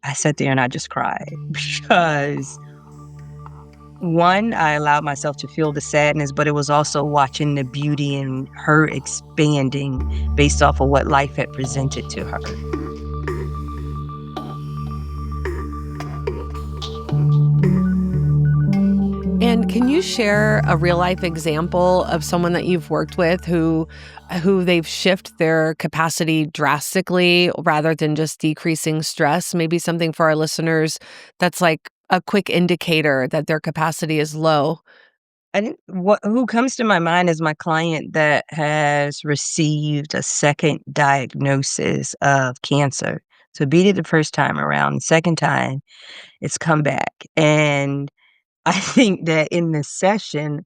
I sat there and I just cried because one, I allowed myself to feel the sadness, but it was also watching the beauty in her expanding based off of what life had presented to her. And can you share a real life example of someone that you've worked with who they've shifted their capacity drastically rather than just decreasing stress? Maybe something for our listeners that's like a quick indicator that their capacity is low. I think what who comes to my mind is my client that has received a second diagnosis of cancer. So beat it the first time around, the second time it's come back. And I think that in this session,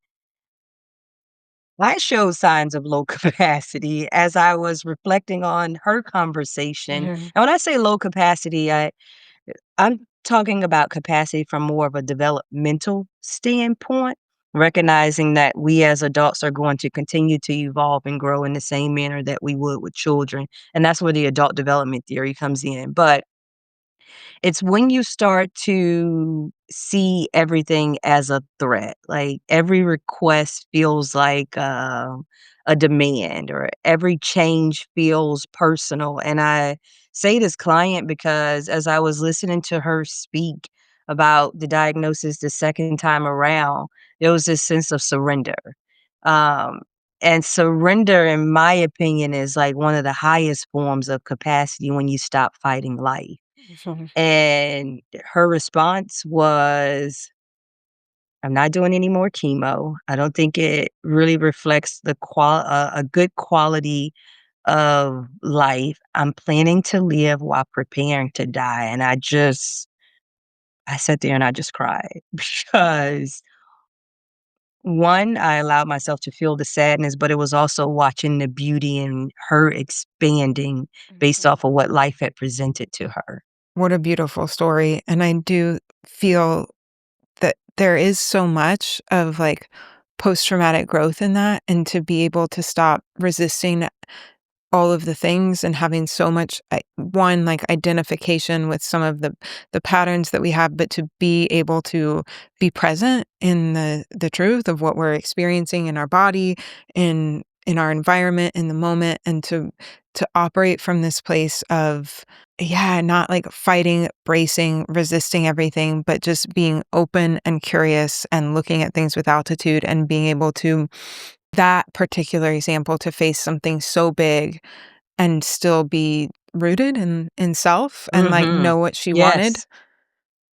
I showed signs of low capacity as I was reflecting on her conversation. Mhm. And when I say low capacity, I'm talking about capacity from more of a developmental standpoint, recognizing that we as adults are going to continue to evolve and grow in the same manner that we would with children. And that's where the adult development theory comes in. But it's when you start to see everything as a threat, like every request feels like a demand, or every change feels personal. And I say this client because as I was listening to her speak about the diagnosis the second time around, there was this sense of surrender. Um, and surrender, in my opinion, is like one of the highest forms of capacity when you stop fighting life. Mhm. And her response was, "I'm not doing any more chemo. I don't think it really reflects a good quality of life. I'm planning to live while preparing to die." And I sat there and I just cried because one, I allowed myself to feel the sadness, but it was also watching the beauty in her expanding based Mhm. off of what life had presented to her. What a beautiful story. And I do feel that there is so much of like post traumatic growth in that. And to be able to stop resisting all of the things and having so much one like identification with some of the patterns that we have, but to be able to be present in the truth of what we're experiencing in our body, in our environment, in the moment, and to operate from this place of, yeah, not like fighting, bracing, resisting everything, but just being open and curious and looking at things with altitude and being able to, that particular example, to face something so big and still be rooted in self and like Mhm. know what she wanted Yes.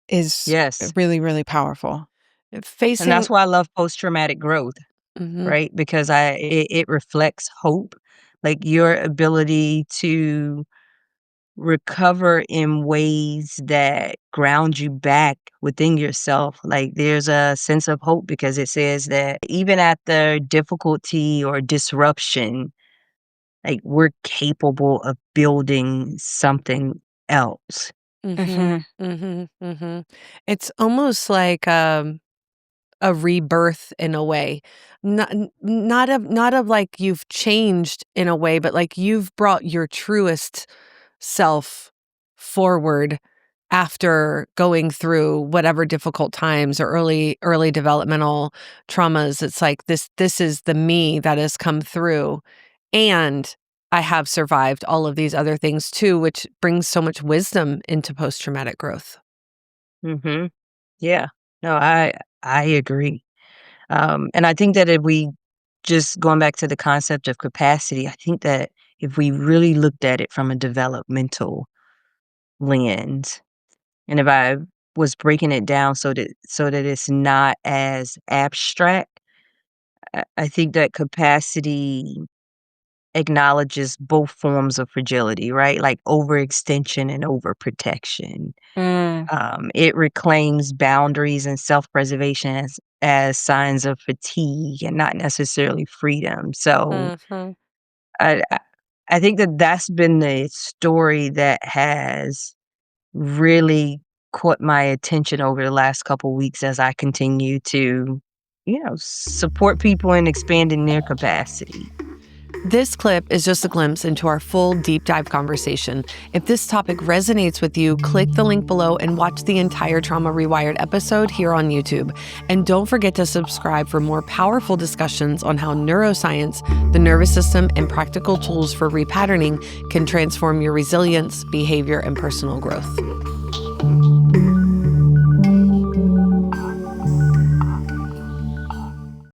is Yes. really, really powerful. And that's Facing why I love post-traumatic growth, Mhm. right? Because it reflects hope, like your ability to recover in ways that ground you back within yourself. Like there's a sense of hope because it says that even after difficulty or disruption, like we're capable of building something else. Mhm. Mhm. Mhm. Mhm. It's almost like, a rebirth in a way. Not of like you've changed in a way, but like you've brought your truest self forward after going through whatever difficult times or early developmental traumas. It's like this is the me that has come through, and I have survived all of these other things too, which brings so much wisdom into post-traumatic growth. Mhm. Yeah. No, I agree. And I think that if we just going back to the concept of capacity, I think that if we really looked at it from a developmental lens, and if I was breaking it down so that it's not as abstract, I think that capacity acknowledges both forms of fragility, right? Like overextension and overprotection. Mm. It reclaims boundaries and self-preservation as signs of fatigue and not necessarily freedom. So Mhm. I I think that that's been the story that has really caught my attention over the last couple weeks as I continue to, support people in expanding their capacity. This clip is just a glimpse into our full deep dive conversation. If this topic resonates with you, click the link below and watch the entire Trauma Rewired episode here on YouTube. And don't forget to subscribe for more powerful discussions on how neuroscience, the nervous system, and practical tools for repatterning can transform your resilience, behavior, and personal growth.